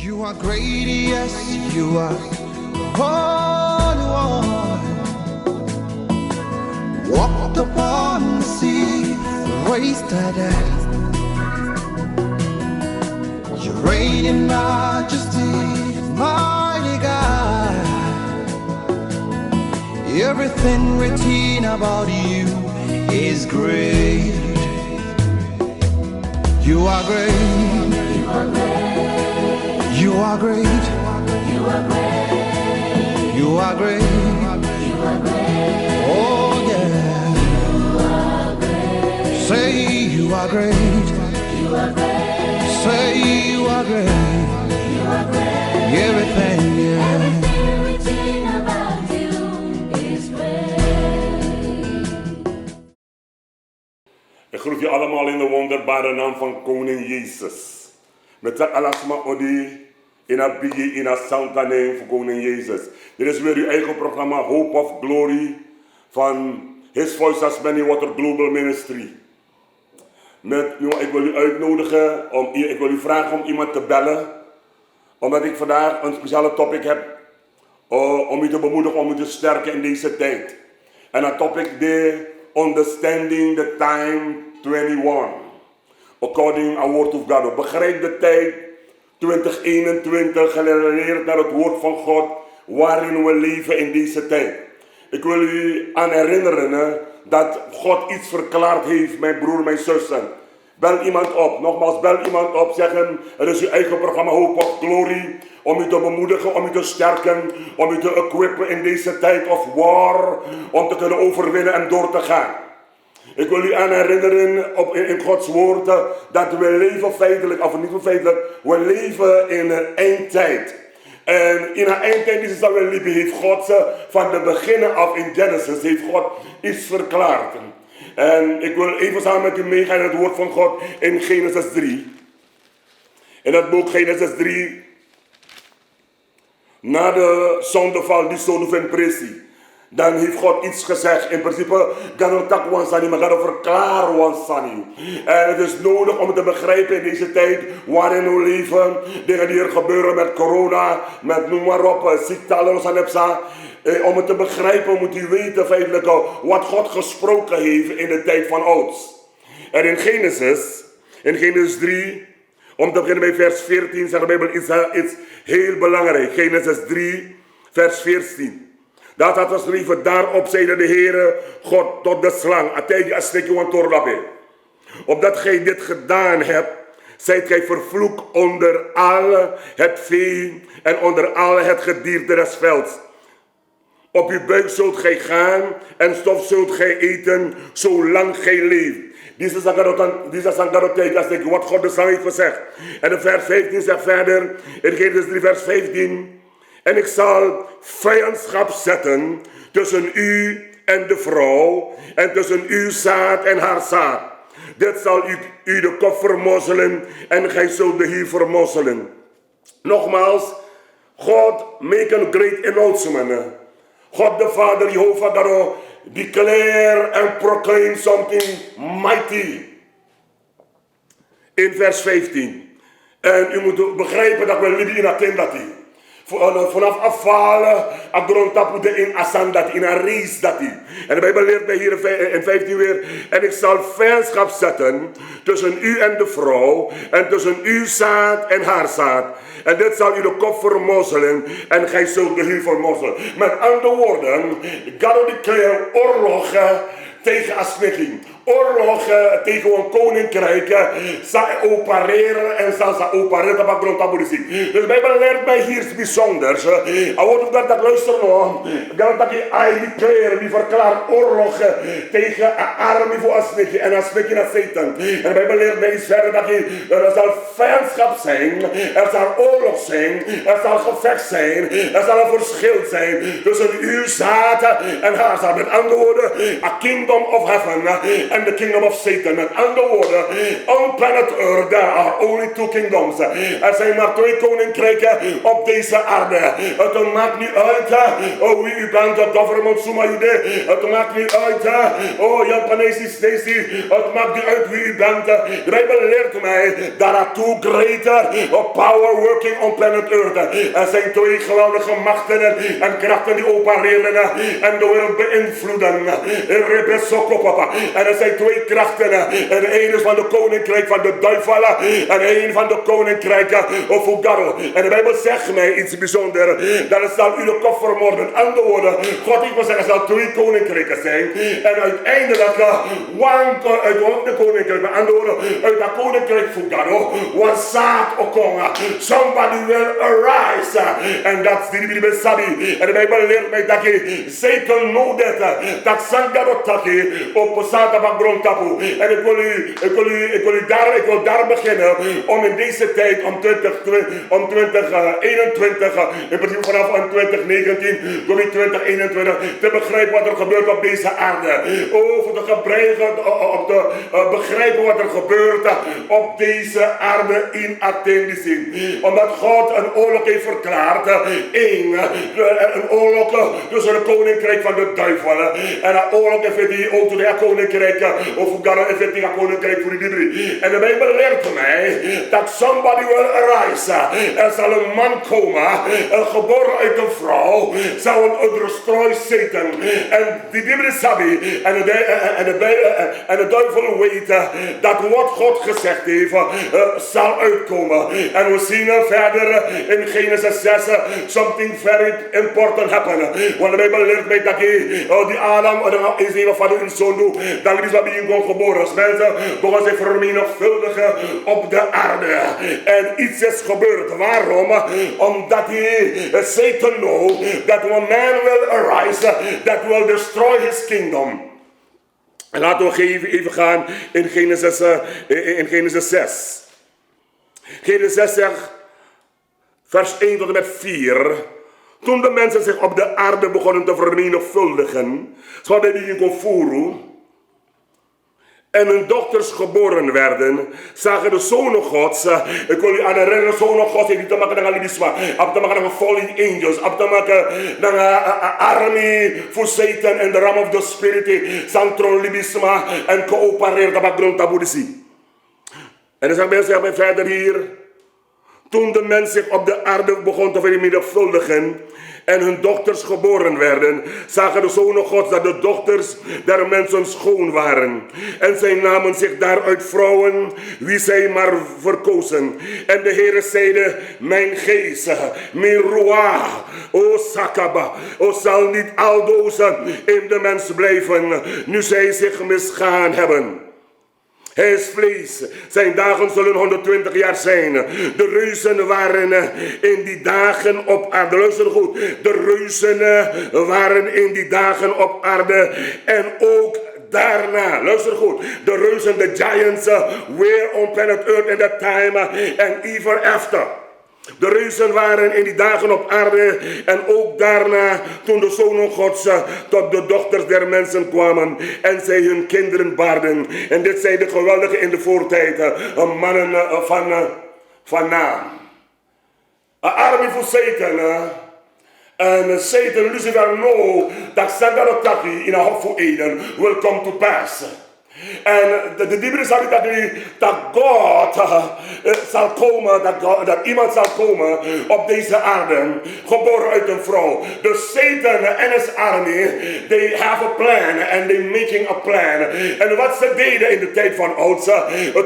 You are great, yes, you are Holy One. Walked upon the sea, raised the dead. You reign in majesty, mighty God. Everything written about you is great. You are great. You are great. You are great. You are great. You are great. You are great. Oh yeah. You are great. Say you are great. You are great. Say you are great. You are great. Everything, yeah. Everything written about you is great. Ik groet je allemaal in de wonderbare naam van Koning Jezus. Met dat alasma odi in a biggie in a santa name voor Koning Jezus. Dit is weer uw eigen programma Hope of Glory van His Voice as Many Water Global Ministry. Ik wil u uitnodigen, ik wil u vragen om iemand te bellen. Omdat ik vandaag een speciale topic heb om u te bemoedigen, om u te sterken in deze tijd. En dat topic is Understanding the Time 21. According to the Word of God. Begrijp de tijd 2021 gerelateerd naar het woord van God waarin we leven in deze tijd. Ik wil u aan herinneren dat God iets verklaard heeft, mijn broer, mijn zussen. Bel iemand op, nogmaals bel iemand op, zeg hem, het is uw eigen programma Hope of Glory, om u te bemoedigen, om u te sterken, om u te equippen in deze tijd of war, om te kunnen overwinnen en door te gaan. Ik wil u aan herinneren in Gods woord dat we leven feitelijk, of niet feitelijk, we leven in een eindtijd. En in een eindtijd is het dat we leven, heeft God van de beginnen af in Genesis, heeft God iets verklaard. En ik wil even samen met u meegaan in het woord van God in Genesis 3. In het boek Genesis 3, na de zondeval, die zonde van pressie. Dan heeft God iets gezegd. In principe, God tak wansani, maar God verklaren wansani. En het is nodig om het te begrijpen in deze tijd waarin we leven. Dingen die er gebeuren met corona, met noem maar op, ziekte, alles aan epsa. Om het te begrijpen moet u weten feitelijk wat God gesproken heeft in de tijd van ouds. En in Genesis 3, om te beginnen bij vers 14, zegt de Bijbel iets heel belangrijk. Genesis 3, vers 14. Dat had geschreven, daarop zeide de Heere God tot de slang. Opdat gij dit gedaan hebt, zijt gij vervloekt onder al het vee en onder al het gedierte des velds. Op uw buik zult gij gaan en stof zult gij eten, zolang gij leeft. Dit is wat God de slang heeft gezegd. En de vers 15 zegt verder, in Genesis 3 vers 15... En ik zal vijandschap zetten tussen u en de vrouw en tussen uw zaad en haar zaad. Dit zal u de kop vermozzelen en gij zult de hiel vermozzelen. Nogmaals, God make a great announcement. God de Vader, Jehovah God, declare and proclaim something mighty. In vers 15. En u moet begrijpen dat we leven in Atendati. Vanaf afvallen, agrontapude in asandati, in een reis dati. En de Bijbel leert mij hier in 15 weer. En ik zal vijandschap zetten tussen u en de vrouw. En tussen uw zaad en haar zaad. En dit zal u de kop vermozzelen. En gij zult de hiel vermozzelen. Met andere woorden, God declare oorlogen tegen Asmeching. Oorlogen tegen een koninkrijk zal opereren en zal ze opereren op grondtaborising. Dus de Bijbel leert mij hier iets bijzonders. Ik wil dat luisteren nog. Dat hij declare, die verklaart oorlogen tegen een armie voor Asmeching en Asmeching naar Satan. En de Bijbel leert mij iets verder dat er zal vijandschap zijn, er zal oorlog zijn, er zal gevecht zijn, er zal een verschil zijn tussen uw zaad en haar zaad. Met andere woorden, a king kingdom of heaven and the kingdom of Satan. Met andere woorden, on planet Earth there are only two kingdoms. Er zijn maar twee koninkrijken op deze aarde. Het maakt niet uit wie u bent, de government Suma Jude. Het maakt niet uit, Japanese Stacy. Het maakt niet uit wie u bent. De Bijbel leert mij dat er two greater power working on planet Earth. Er zijn twee geweldige machten en krachten die opereren en de wereld beïnvloeden. En er zijn twee krachten. En de ene is van de koninkrijk van de duivel en een van de koninkrijken of Fugaro. En de Bijbel zegt mij iets bijzonders. Dat het zal u de kop vermoorden. Andere woorden, God ik wil zeggen, er zal twee koninkrijken zijn. En uiteindelijk, uit de koninkrijk, met andere woorden, uit dat koninkrijk Fugaro, was zaad okonga. Somebody will arise. En dat is die Bijbel sabi. En de Bijbel leert mij dat je Satan know dat Sangaro taki op Sata Bakbron tapu. En ik wil daar beginnen om in deze tijd, om 2021, in principe vanaf 2019 tot 2021, te begrijpen wat er gebeurt op deze aarde. Over te begrijpen wat er gebeurt op deze aarde in Athene. Omdat God een oorlog heeft verklaard. Een oorlog tussen het koninkrijk van de duivel. En een oorlog heeft die ook tussen het koninkrijk of Ghana heeft die koninkrijk voor de Bibel. En de Bijbel leert mij dat somebody will arise. Er zal een man komen, geboren uit een vrouw, zal destroy Satan. En die Bibel sabi en de duivel weet dat wat God gezegd heeft zal uitkomen. En we zien verder in Genesis 6 something very important happen. Want de Bijbel leert mij dat die Adam is een van de zoon doet. Dat is wat hij gewoon geboren is. Mensen begonnen zich vermenigvuldigen op de aarde. En iets is gebeurd. Waarom? Omdat Satan knows that when man will arise, that will destroy his kingdom. En laten we even gaan in Genesis 6. Genesis 6 zegt, vers 1 tot en met 4. Toen de mensen zich op de aarde begonnen te vermenigvuldigen, zoals bij die Infuru, en hun dochters geboren werden, zagen de zonen Gods. Ik wil je aan herinneren, zonen Gods heeft niet te maken met libisma, heeft te maken met falling angels, heeft te maken met een army voor Satan en de ram of the spirit, centron libisma en coöpereert met grond tabudisi. En dan zeggen mensen verder hier. Toen de mens zich op de aarde begon te vermenigvuldigen en hun dochters geboren werden, zagen de zonen Gods dat de dochters der mensen schoon waren. En zij namen zich daaruit vrouwen, wie zij maar verkozen. En de Heere zeide, mijn geest, mijn ruach, o Sakaba, o zal niet aldoos in de mens blijven, nu zij zich misgaan hebben. Hij is vlees. Zijn dagen zullen 120 jaar zijn. De reuzen waren in die dagen op aarde. Luister goed. De reuzen waren in die dagen op aarde. En ook daarna, luister goed. De reuzen, de giants, were on planet Earth in that time and ever after. De reuzen waren in die dagen op aarde en ook daarna toen de zonen Gods tot de dochters der mensen kwamen en zij hun kinderen baarden. En dit zijn de geweldige in de voortijd, mannen van naam. Een army voor Satan. En Satan, Lucifer, know that Sandarotaki in a hof for Eden will come to pass. En de Bibel zegt dat God zal komen, dat iemand zal komen op deze aarde, geboren uit een vrouw. Dus Satan en his army, they have a plan and they making a plan. En wat ze deden in de tijd van ouds,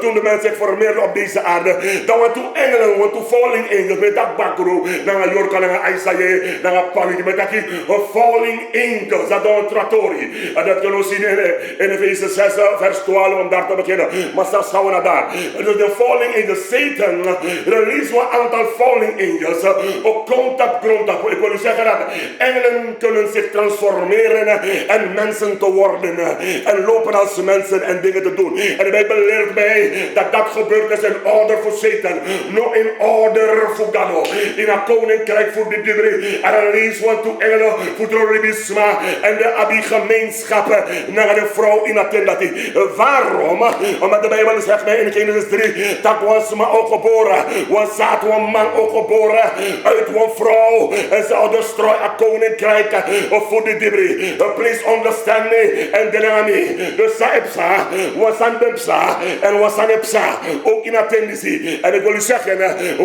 toen de mensen zich formeerden op deze aarde, dan waren toen engelen, want toen falling angels, met dat bakro, naar Jorka, naar Isaiah, naar Pali, met dat falling angels, dat is een trattori. En dat kunnen we zien in Efeze 6, vers 12 om daar te beginnen. Maar straks gaan we naar daar. Dus de falling angels, Satan release een aantal falling angels op grond op. Ik wil u zeggen dat engelen kunnen zich transformeren en mensen te worden. En lopen als mensen en dingen te doen. En de Bijbel leert mij dat gebeurt is in order voor Satan. No in order voor God. In een koninkrijk voor de debris. En release want to engelen voor terrorisme en de gemeenschap naar de vrouw in attendati. Waarom? Omdat de Bijbel zegt mij in Genesis 3 dat was maar ook geboren. Was zaad een man ook geboren uit een vrouw. En zou destroy een koninkrijk voor de debris. Please understand me en dynamie. Dus Saipsa was aan Bempsa en was aan Epsa. Ook in attendati. En ik wil u zeggen,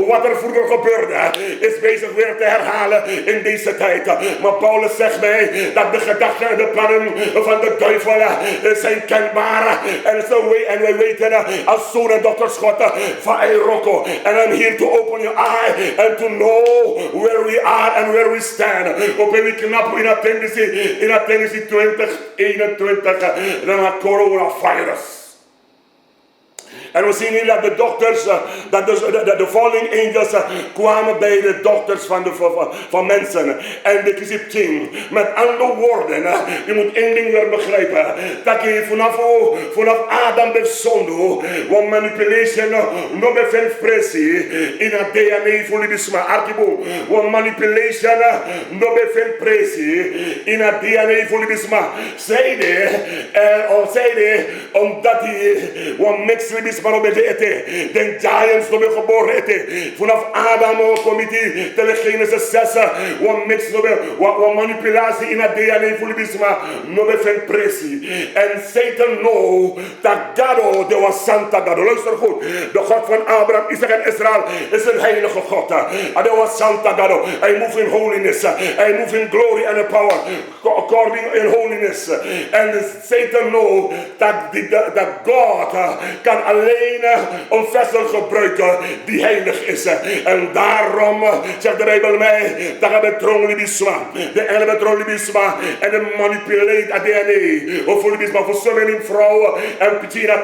wat er vroeger gebeurde is bezig weer te herhalen in deze tijd. Maar Paulus zegt mij dat de gedachten en de plannen van de duivel zijn kenbaar. En wij weten als zoon en dochters God van Rocco. And I'm here to open your eye and to know where we are and where we stand. Op een knap in attendance 2021 dan coronavirus. En we zien hier dat de dokters, de falling angels kwamen bij de dokters van mensen. En dit is het ding. Met andere woorden, je moet één ding weer begrijpen. Dat je vanaf Adam de zonde, want manipulation no bevindt pressie in het DNA voor de bisma. Artibo, want manipulation no bevindt pressie in het DNA voor de bisma. Zeide, omdat hij want mixed bisma. De giants hebben geboren. Vanaf Adam komt hij tegen Genesis 6. Wat manipulatie in het DNA voor de bisma. No bevindt pressie. En Satan know dat God, de was Santa God. Luister goed. De God van Abraham, Isaac en Israël is een heilige God. De was Santa God. Hij move in holiness. Hij move in glory and power. According in holiness. En Satan know dat God kan alleen een vessel gebruiken die heilig is. En daarom zegt de Bijbel mij dat je met tronglibisma, de engelen met tronglibisma en de manipulate het DNA. Of voor libisma voor zo'n vrouwen en Petina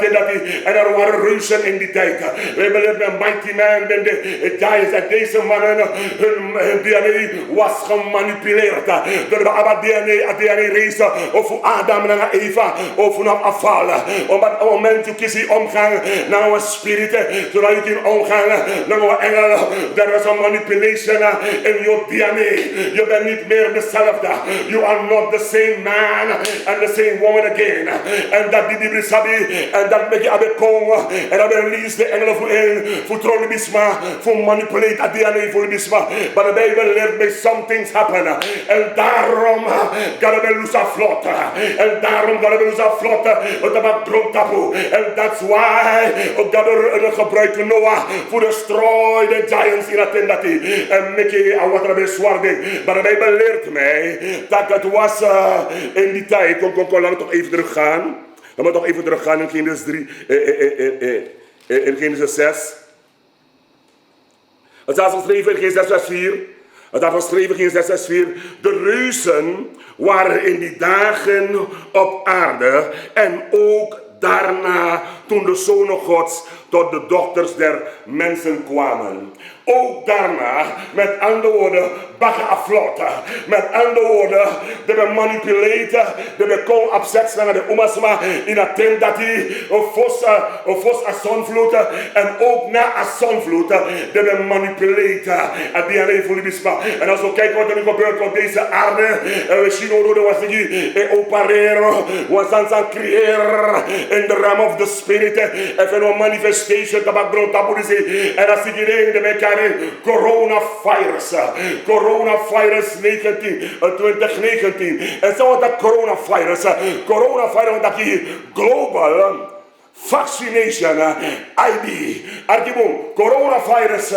en er waren reuzen in die tijd. We hebben een mighty man ben de giants en deze mannen hun DNA was gemanipuleerd. Door de DNA race of voor Adam en Eva of vanaf afvallen. Op het moment dat je kiest omgaan naar een spirit, zodat je kunt omgaan naar een engel. There was a manipulation in your DNA. Je bent niet meer dezelfde. You are not the same man and the same woman again. En dat die brisabi en dat met je abekom en dat release de engelen voor trolibisma, voor manipulate het DNA voor libisma. Maar de Bijbel leert me some things happen. En daarom gaan we lose a vlot. En daarom gaan we lose a vlot. En that's why God gebruikt Noah voor destroy the giants in attendati. En Mickey en wat er bij zwaardig. Maar de Bijbel leert mij dat het was in die tijd. Laten we toch even teruggaan. Laten we toch even teruggaan in Genesis 3. In Genesis 6. Het staat geschreven in Genesis 6 vers 4. Het staat geschreven in Genesis 6 vers 4. De reuzen waren in die dagen op aarde. En ook daarna toen de zonen Gods tot de dochters der mensen kwamen. Ook daarna, met andere woorden, bakken afvloten. Met andere woorden, de manipuleren, de kon opzet naar de omasma in het tent dat hij een fos a zonvloed en ook na a zonvloed de manipuleren het DNA voor libisma. En als we kijken wat er nu gebeurt op deze aarde, we zien hoe was die opereren, was aan creëren in the realm of the spirit, even een manifestation dat grond taboe is. En als ik iedereen de elkaar coronavirus 2019. En zo dat coronavirus dat hier global vaccination ID. Artibo coronavirus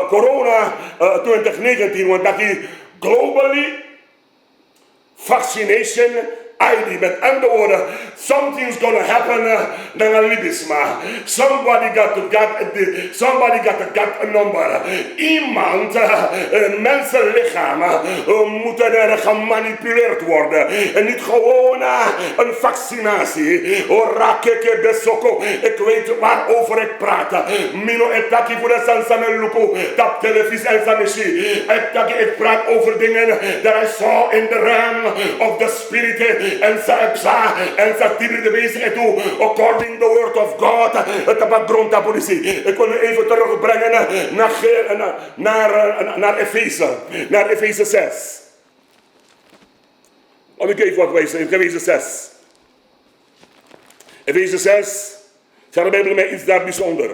corona 2019 want dat hier globally vaccination ID. Met andere woorden, something's gonna happen naar libisma. Somebody got a number. Iemand, een mensenlichaam, moeten er gemanipuleerd worden. En niet gewoon een vaccinatie. Rakeke besoko. Ik weet waarover ik praat. Mino etaki voor de sansameluko. Tap televisie en samishi. Ik praat over dingen that I saw in the realm of the spirit. En sa tibri de bezig toe. According the word of God. Het background de politie. Ik wil nu even terugbrengen naar Efeze. Naar Efeze 6. Let me give what wij zeggen. Efeze 6. Efeze 6. Zeg de Bijbel mij iets daar bijzonder.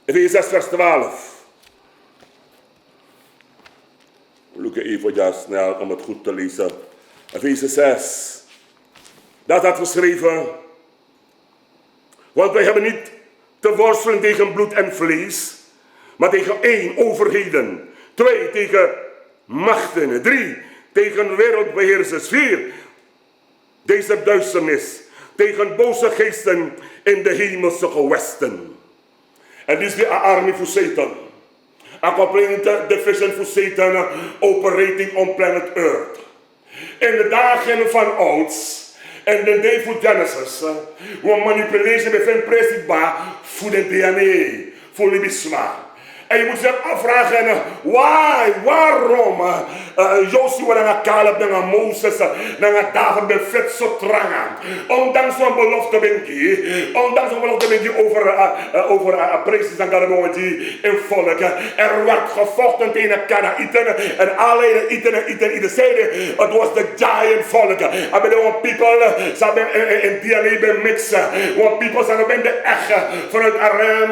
Efeze 6 vers 12. Look even ja, snel om het goed te lezen. Efeze 6. Daar staat geschreven. Want wij hebben niet te worstelen tegen bloed en vlees. Maar tegen 1 overheden. 2 tegen machten. 3 tegen wereldbeheersers. 4 deze duisternis. Tegen boze geesten in de hemelse gewesten. En dit is de army voor Satan. A complete division voor Satan operating on planet Earth. In de dagen van ouds. En de day voor Genesis. We manipuleren met presentbaar voor de DNA. Voor libisma. En je moet zich afvragen, waarom Joshua en Caleb en Moses en David bij vet zo trangen. Ondanks een belofte ben je over precies en Galilee in volk. Er werd gevochten tegen Kanaïten en alle Iten zeiden, het was de giant volk. En bij de people zijn in DNA bij mixen. Want people zijn bij de echt vanuit Aram,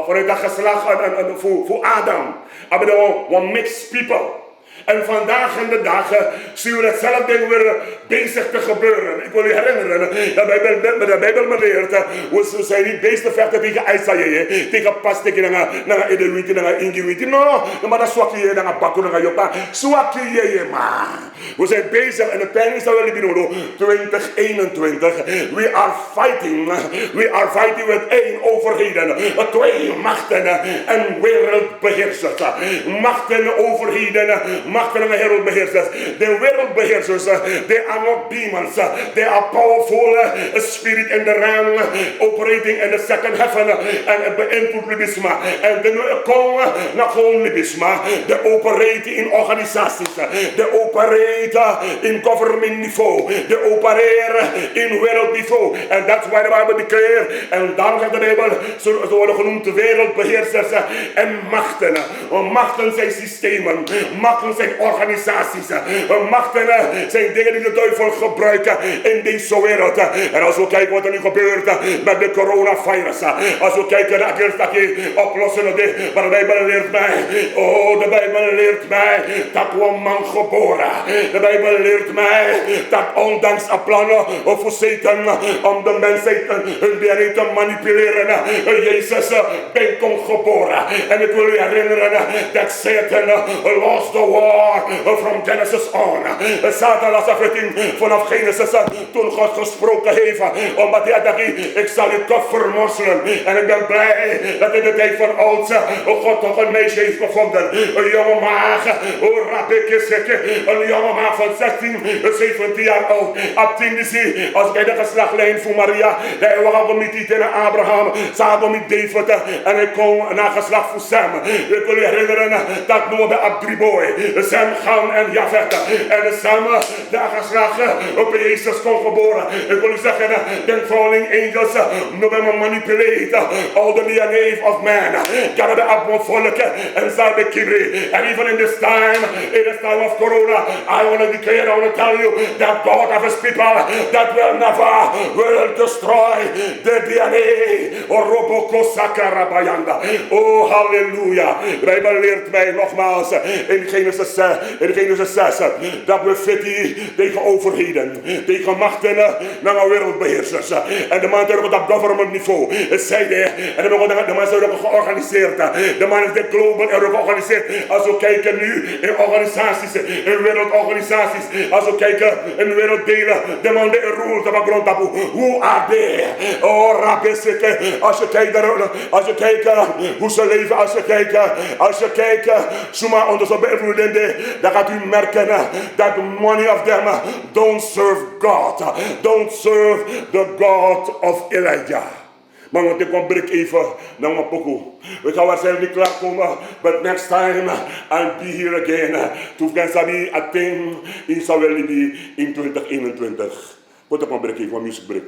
vanuit dat geslacht voor Adam. Maar we mixed people. En vandaag in de dagen zien we hetzelfde ding weer bezig te gebeuren. Ik wil u herinneren, de Bijbel me leert, we zijn niet bezig te vechten tegen Isaiah, tegen pas, tegen naar Edelwiti, naar Ingiwiti. No, maar dat zwak je naar Bakko, naar Joppa. Zwak je maar. We zijn bezig en het pijn is dat we in 2021. We are fighting with 1 overheden, 2 machten en wereldbeheersers. Machten, overheden, machten en wereldbeheersers. De wereldbeheersers, they are not demons. They are powerful spirit in the realm operating in the second heaven en beïnvloed libisma. En de komen naar gewoon libisma. De operate in organisaties. De operate in government niveau. De opereren in wereldniveau. En that's why the Bible declare. En daarom zegt de Bijbel, ze worden genoemd wereldbeheersers en machten. Machten zijn systemen. Machten zijn organisaties. Machten zijn dingen die de duivel gebruiken in deze wereld. En als we kijken wat er nu gebeurt met de coronavirus. Als we kijken naar het oplossen. Maar de Bijbel leert mij. Oh, de Bijbel leert mij dat we een man geboren. De Bijbel leert mij dat ondanks een plannen voor Satan om de mensheid hun DNA te manipuleren. Jezus ben kon geboren. En ik wil u herinneren dat Satan lost the war from Genesis on. Satan las everything vanaf Genesis toen God gesproken heeft. Omdat hij dacht, ik zal u toch vermorzelen. En ik ben blij dat in de tijd van ouds God toch een meisje heeft gevonden. Een jonge maag, een jonge maag van 16, 17 jaar oud. Op 10 is hij, als ik de geslachtlijn voor Maria, hij was met die tegen Abraham, samen met David en hij kon naar geslacht voor Sam. Ik wil je herinneren dat Noah op 3 boy, Sam, Gam en Jafet. En Sam, de geslacht op Jezus kon geboren. Ik wil je zeggen, the falling angels, no be manipulate all the DNA of man. Gotta be up one volk and start the kibri. And even in this time of Corona, I want to declare, I want to tell you that God of his people that will never destroy the DNA. Oh, hallelujah. De Bijbel leert mij nogmaals in Genesis Jezus in Genesis 6, dat we vetten tegen overheden, tegen machten, naar wereldbeheersers. En de man heeft op dat government niveau, het zei hij, en de man is ook georganiseerd. De man is de global en georganiseerd. Als we kijken nu in organisaties, in wereldorganisaties, als we kijken in werelddelen, de man die rule op de grond, who are they? Oh, rabesseke, als je kijkt hoe ze leven, als je kijkt, zomaar onder zo'n beïnvloedende, dan gaat u merken dat many of them don't serve God, don't serve the God of Elijah. Maar want ik kom breek even naar mijn pokoe. We gaan waarschijnlijk niet klaarkomen, but next time I'll be here again. To can sabi a thing in Sawelibi in 2021. Wat ik kom breek even, music break.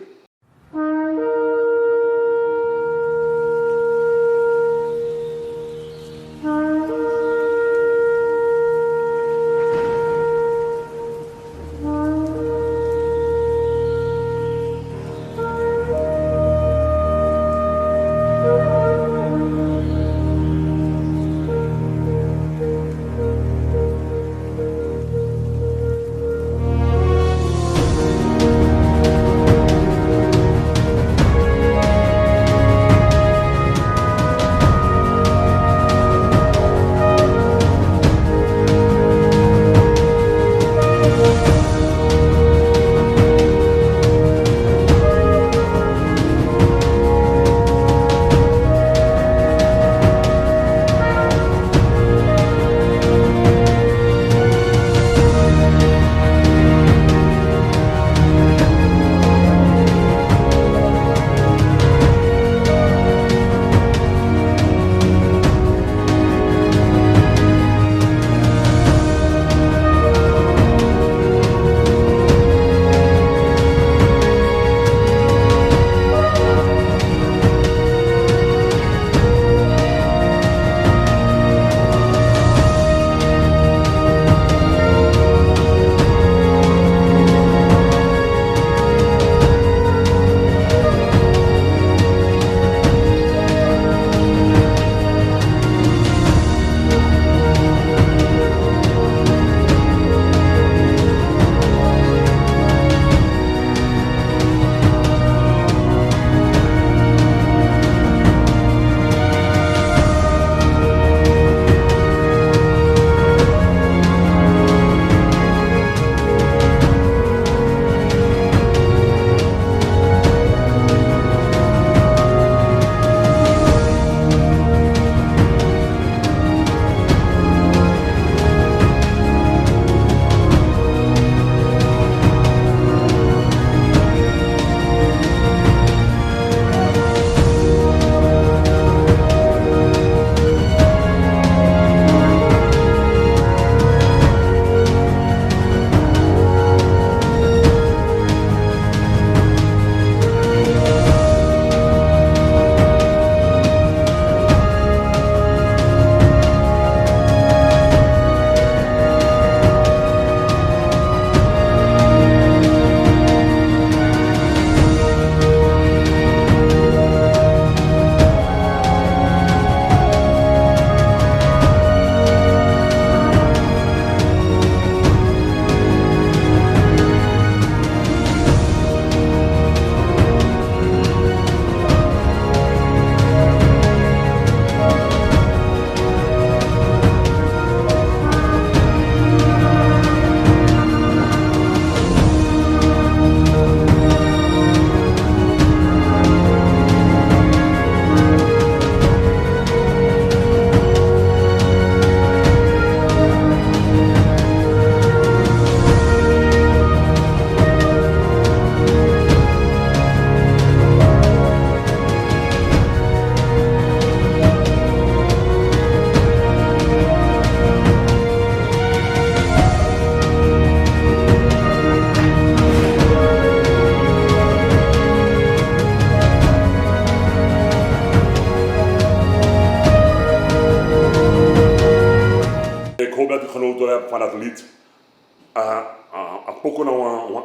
genoten heb van dat lied.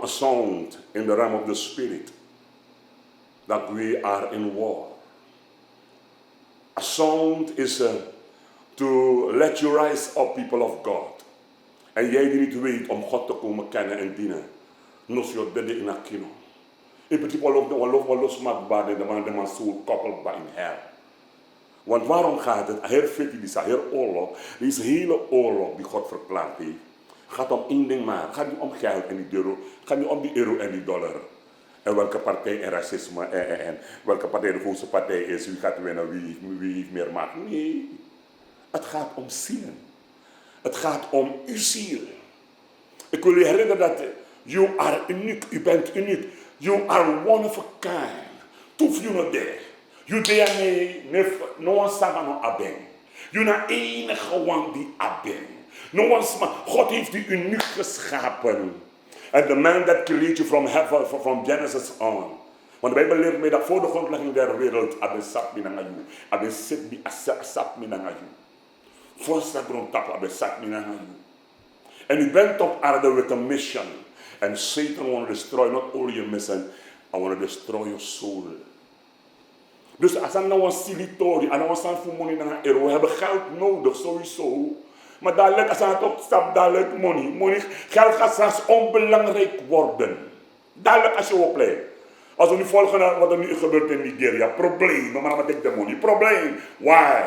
A sound in the realm of the spirit. That we are in war. A sound is to let you rise up, people of God. En jij die niet weet om God te komen kennen en dienen. Nos je dede in akino. In principe wel losmaakbaar de man zo koppelbaar in her. Want waarom gaat het? Heel veel die heel oorlog. Deze hele oorlog die God verklaard heeft. Gaat om één ding maar. Gaat niet om geld en die euro. Gaat niet om die euro en die dollar. En welke partij en racisme en welke partij de grootste partij is. Wie gaat winnen, wie heeft meer macht. Nee. Het gaat om zielen. Het gaat om uw ziel. Ik wil je herinneren dat you are uniek. U bent uniek. You are one of a kind. Toef je nog daar. You DNA no one sama no aben. You na enige one die aben. No one sama. God heeft u uniek geschapen. And the man that created you from heaven, from Genesis on. Want de Bijbel leert mij dat voor de grondlegging der wereld aben sap mi nanga you. Aben sit mi asap mi nanga you. Voorsta grond tap aben sap mi nanga you. En u bent op aarde with a mission. And Satan want to destroy not only your mission, I want to destroy your soul. Dus als er nou een silitorie, en dan staan voor money naar een euro, we hebben geld nodig sowieso. Maar dadelijk, als het opstapt, dadelijk money. Geld gaat straks onbelangrijk worden. Dadelijk als je opleidt. Als we nu volgen naar wat er nu gebeurt in Nigeria, probleem, maar wat ik de money, probleem. Why?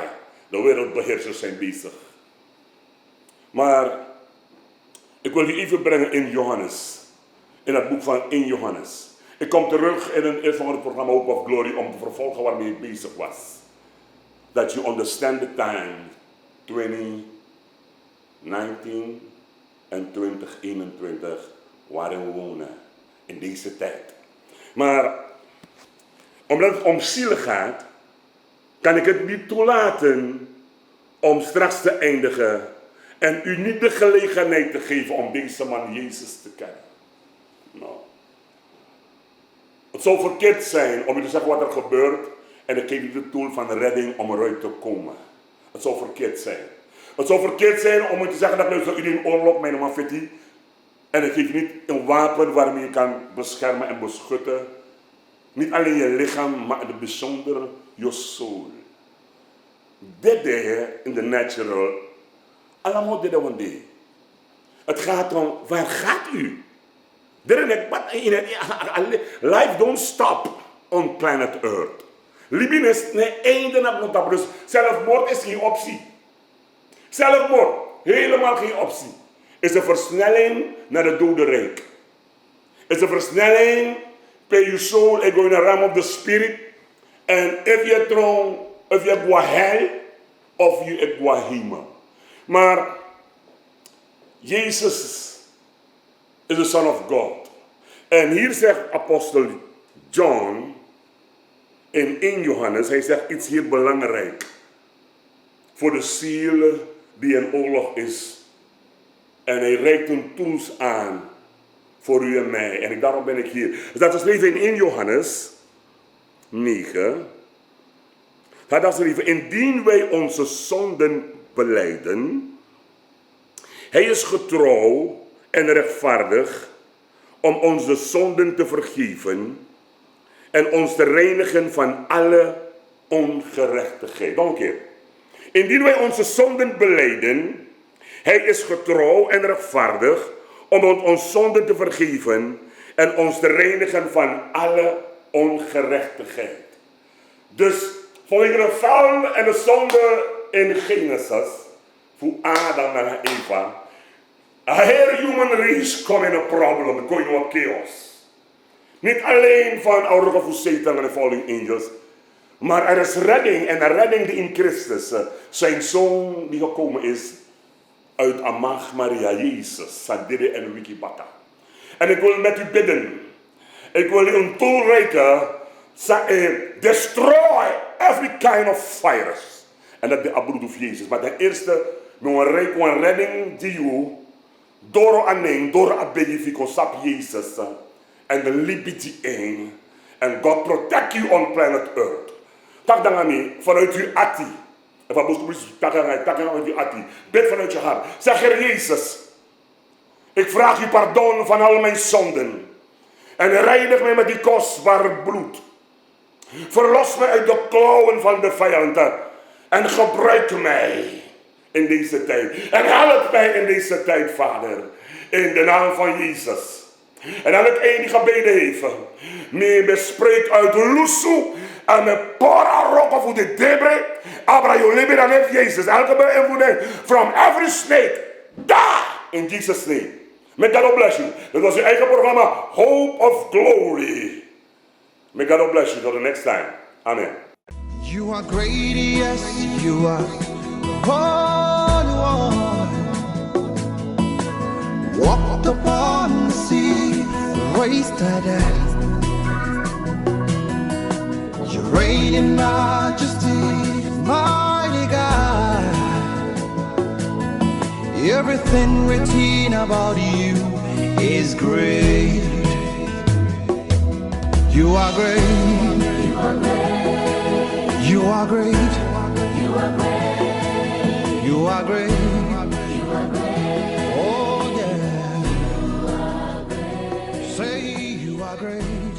De wereldbeheersers zijn bezig. Maar ik wil je even brengen in Johannes. In het boek van 1 Johannes. Ik kom terug in een eerste van het programma Hope of Glory om te vervolgen waarmee ik bezig was. That you understand the time 2019 en 2021 waarin we wonen. In deze tijd. Maar omdat het om zielen gaat, kan ik het niet toelaten om straks te eindigen en u niet de gelegenheid te geven om deze man Jezus te kennen. Nou. Het zou verkeerd zijn om u te zeggen wat er gebeurt en ik geef u de tool van redding om eruit te komen. Het zou verkeerd zijn. Het zou verkeerd zijn om u te zeggen dat u in oorlog mijn mafetti en ik geef u niet een wapen waarmee je kan beschermen en beschutten. Niet alleen je lichaam, maar in het bijzonder je soul. Dit in the natural. Allemaal dit one day. Het gaat om, waar gaat u? Life don't stop on planet Earth. Libyen is een einde naar het. Dus zelfmoord is geen optie. Zelfmoord, helemaal geen optie. Is een versnelling naar het dodenrijk. Is een versnelling bij je soul en go in the realm of the spirit. En if je go hell of je go hemel. Maar Jezus is de Son of God. En hier zegt apostel John in 1 Johannes, hij zegt iets hier belangrijk. Voor de ziel die in oorlog is. En hij reikt een tools aan voor u en mij. En daarom ben ik hier. Dus dat is lezen in 1 Johannes 9. Gaat als lieve, indien wij onze zonden belijden, hij is getrouw en rechtvaardig om onze zonden te vergeven en ons te reinigen van alle ongerechtigheid. Nog een keer. Indien wij onze zonden belijden, hij is getrouw en rechtvaardig om ons zonden te vergeven en ons te reinigen van alle ongerechtigheid. Dus vanwege de val en de zonde in Genesis, voor Adam en Eva, a hele human race komt in een probleem, going in chaos. Niet alleen van ouderen voor Satan en de falling angels, maar er is redding en een redding die in Christus, zijn zoon die gekomen is uit Amach Maria Jezus, Sadide en Wikibata. En ik wil met u bidden, ik wil u een tool reiken, destroy every kind of virus. En dat is de abroed of Jezus. Maar ten eerste, we een redding die u door aan door abeyifico sap Jezus en de liberty in. En God protect you on planet Earth. Tak dan aan mij, vanuit uw atti. En van boos, tak aan uw atti. Bid vanuit je hart. Zeg Heer Jezus, ik vraag u pardon van al mijn zonden. En reinig mij met die kostbare bloed. Verlos mij uit de klauwen van de vijanden. En gebruik mij in deze tijd. En help mij in deze tijd, Vader. In de naam van Jezus. En elk een die gebeden heeft. Me bespreek uit Lusu. En me pora rock of de debre. Abra je liber aan Jezus. Elke beïnvloeding from every snake. Die in Jesus' name. May God bless you. Dit was uw eigen programma Hope of Glory. May God bless you till the next time. Amen. You are great, yes, you are Holy One. Walked upon the sea, raised the dead. You reign in majesty, mighty God. Everything written about you is great. You are great. You are great. You are great. You are great. You are great. You are great. Oh yeah. You are great. Say you are great.